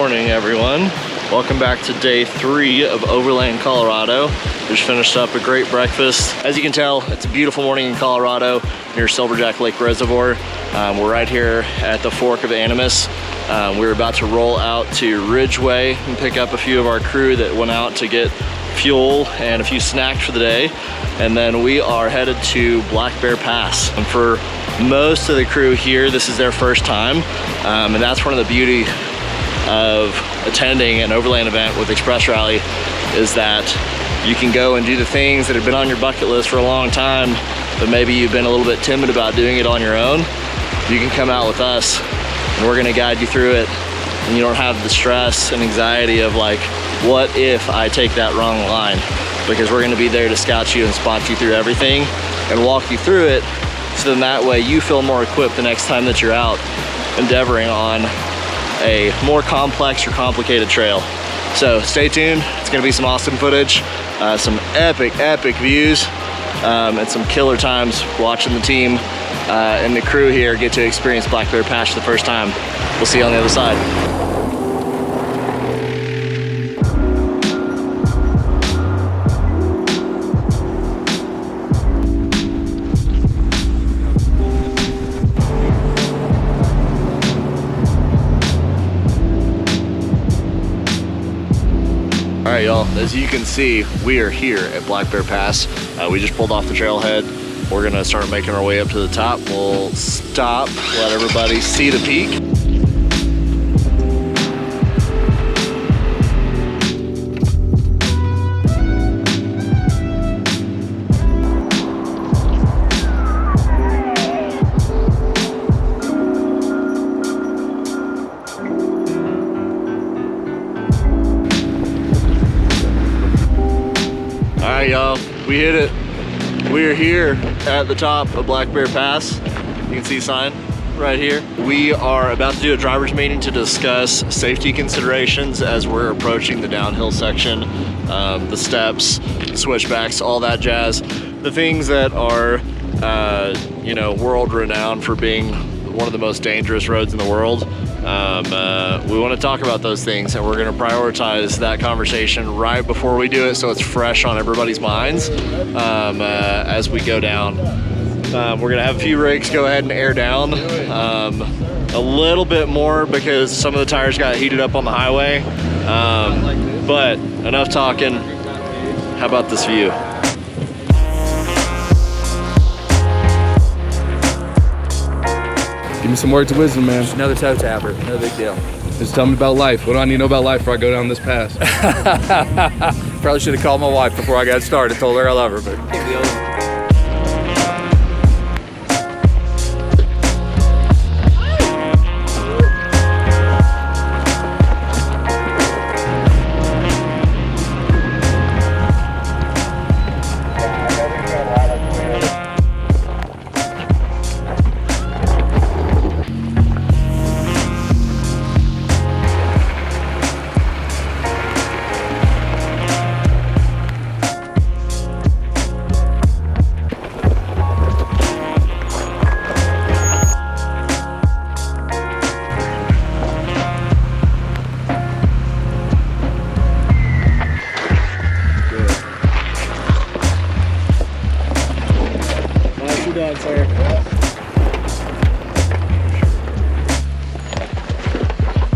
morning, everyone. Welcome back to day 3 of Overland Colorado. We just finished up a great breakfast. As you can tell, it's a beautiful morning in Colorado near Silverjack Lake Reservoir. We're right here at the fork of Animas. We're about to roll out to Ridgeway and pick up a few of our crew that went out to get fuel and a few snacks for the day. And then we are headed to Black Bear Pass. And for most of the crew here, this is their first time. And that's one of the beauty of attending an overland event with Express Rally, is that you can go and do the things that have been on your bucket list for a long time, but maybe you've been a little bit timid about doing it on your own. You can come out with us and we're gonna guide you through it, and you don't have the stress and anxiety of like, what if I take that wrong line? Because we're gonna be there to scout you and spot you through everything and walk you through it, so then that way you feel more equipped the next time that you're out endeavoring on a more complex or complicated trail. So stay tuned, it's gonna be some awesome footage, some epic views, and some killer times watching the team and the crew here get to experience Black Bear Pass for the first time. We'll see you on the other side. All right, y'all, as you can see, we are here at Black Bear Pass. We just pulled off the trailhead. We're gonna start making our way up to the top. We'll stop, let everybody see the peak. All right, y'all, we hit it. We are here at the top of Black Bear Pass. You can see a sign right here. We are about to do a driver's meeting to discuss safety considerations as we're approaching the downhill section, the steps, switchbacks, all that jazz. The things that are, you know, world renowned for being one of the most dangerous roads in the world. We want to talk about those things, and we're going to prioritize that conversation right before we do it, so it's fresh on everybody's minds as we go down. We're going to have a few rigs go ahead and air down a little bit more because some of the tires got heated up on the highway, but enough talking. How about this view? Give me some words of wisdom, man. Another toe tapper, no big deal. Just tell me about life. What do I need to know about life before I go down this pass? Probably should have called my wife before I got started, told her I love her, but. Done, sir.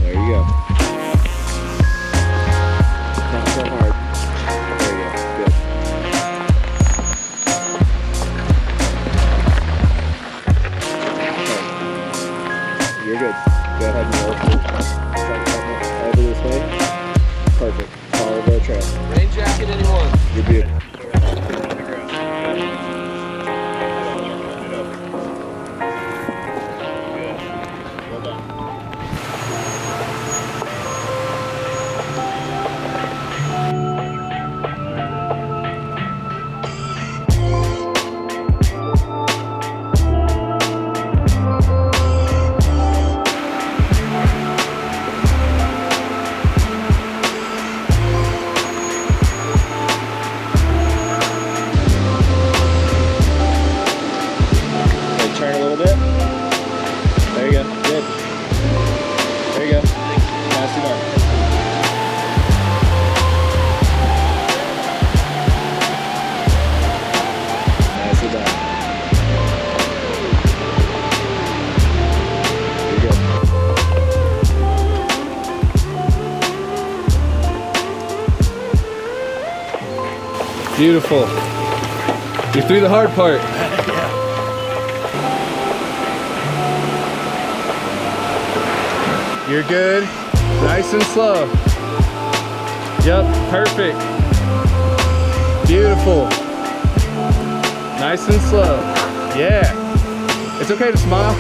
There you go. Not so hard. There you go. Good. Okay. You're good. Go ahead and roll over this way. Perfect. Follow the trail. Rain jacket, anyone? You're beautiful. Beautiful. You're through the hard part. You're good. Nice and slow. Yep, perfect. Beautiful. Nice and slow. Yeah. It's okay to smile.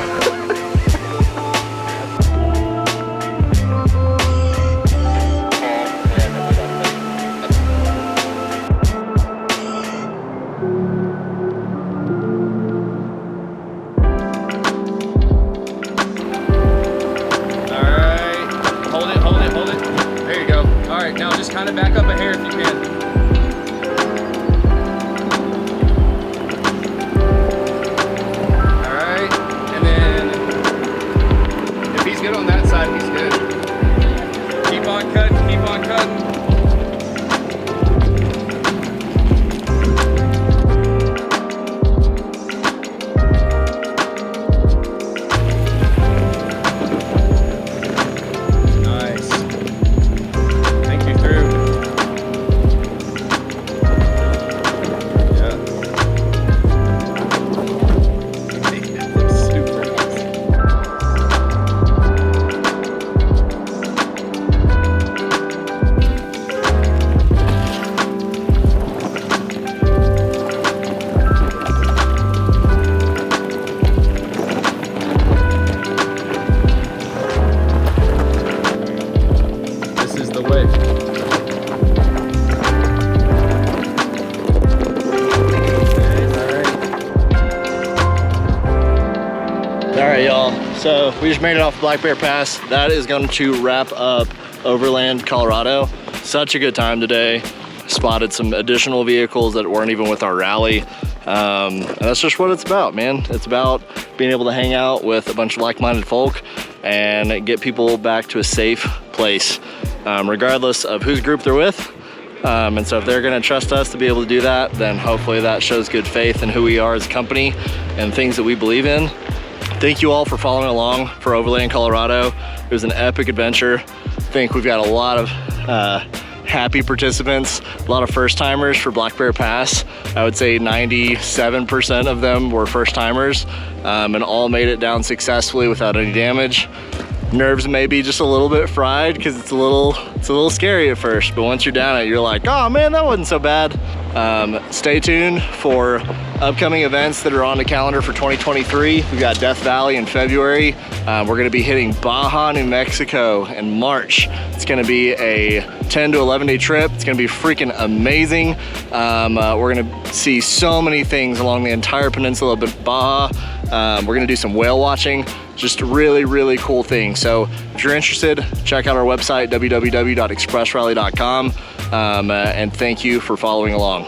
Now just kind of back up a hair if you can. All right, and then if he's good on that side, he's good. Keep on cutting, keep on cutting. So we just made it off Black Bear Pass. That is going to wrap up Overland Colorado. Such a good time today. Spotted some additional vehicles that weren't even with our rally. And that's just what it's about, man. It's about being able to hang out with a bunch of like-minded folk and get people back to a safe place, regardless of whose group they're with. And so if they're gonna trust us to be able to do that, then hopefully that shows good faith in who we are as a company and things that we believe in. Thank you all for following along for Overland Colorado. It was an epic adventure. I think we've got a lot of happy participants, a lot of first timers for Black Bear Pass. I would say 97% of them were first timers, and all made it down successfully without any damage. Nerves may be just a little bit fried because it's a little scary at first, but once you're down it, you're like, oh man, that wasn't so bad. Stay tuned for upcoming events that are on the calendar for 2023. We've got Death Valley in February. We're gonna be hitting Baja, New Mexico in March. It's gonna be a 10 to 11 day trip. It's gonna be freaking amazing. We're gonna see so many things along the entire peninsula of Baja. We're gonna do some whale watching. Just really, really cool thing. So if you're interested, check out our website, www.expressrally.com, and thank you for following along.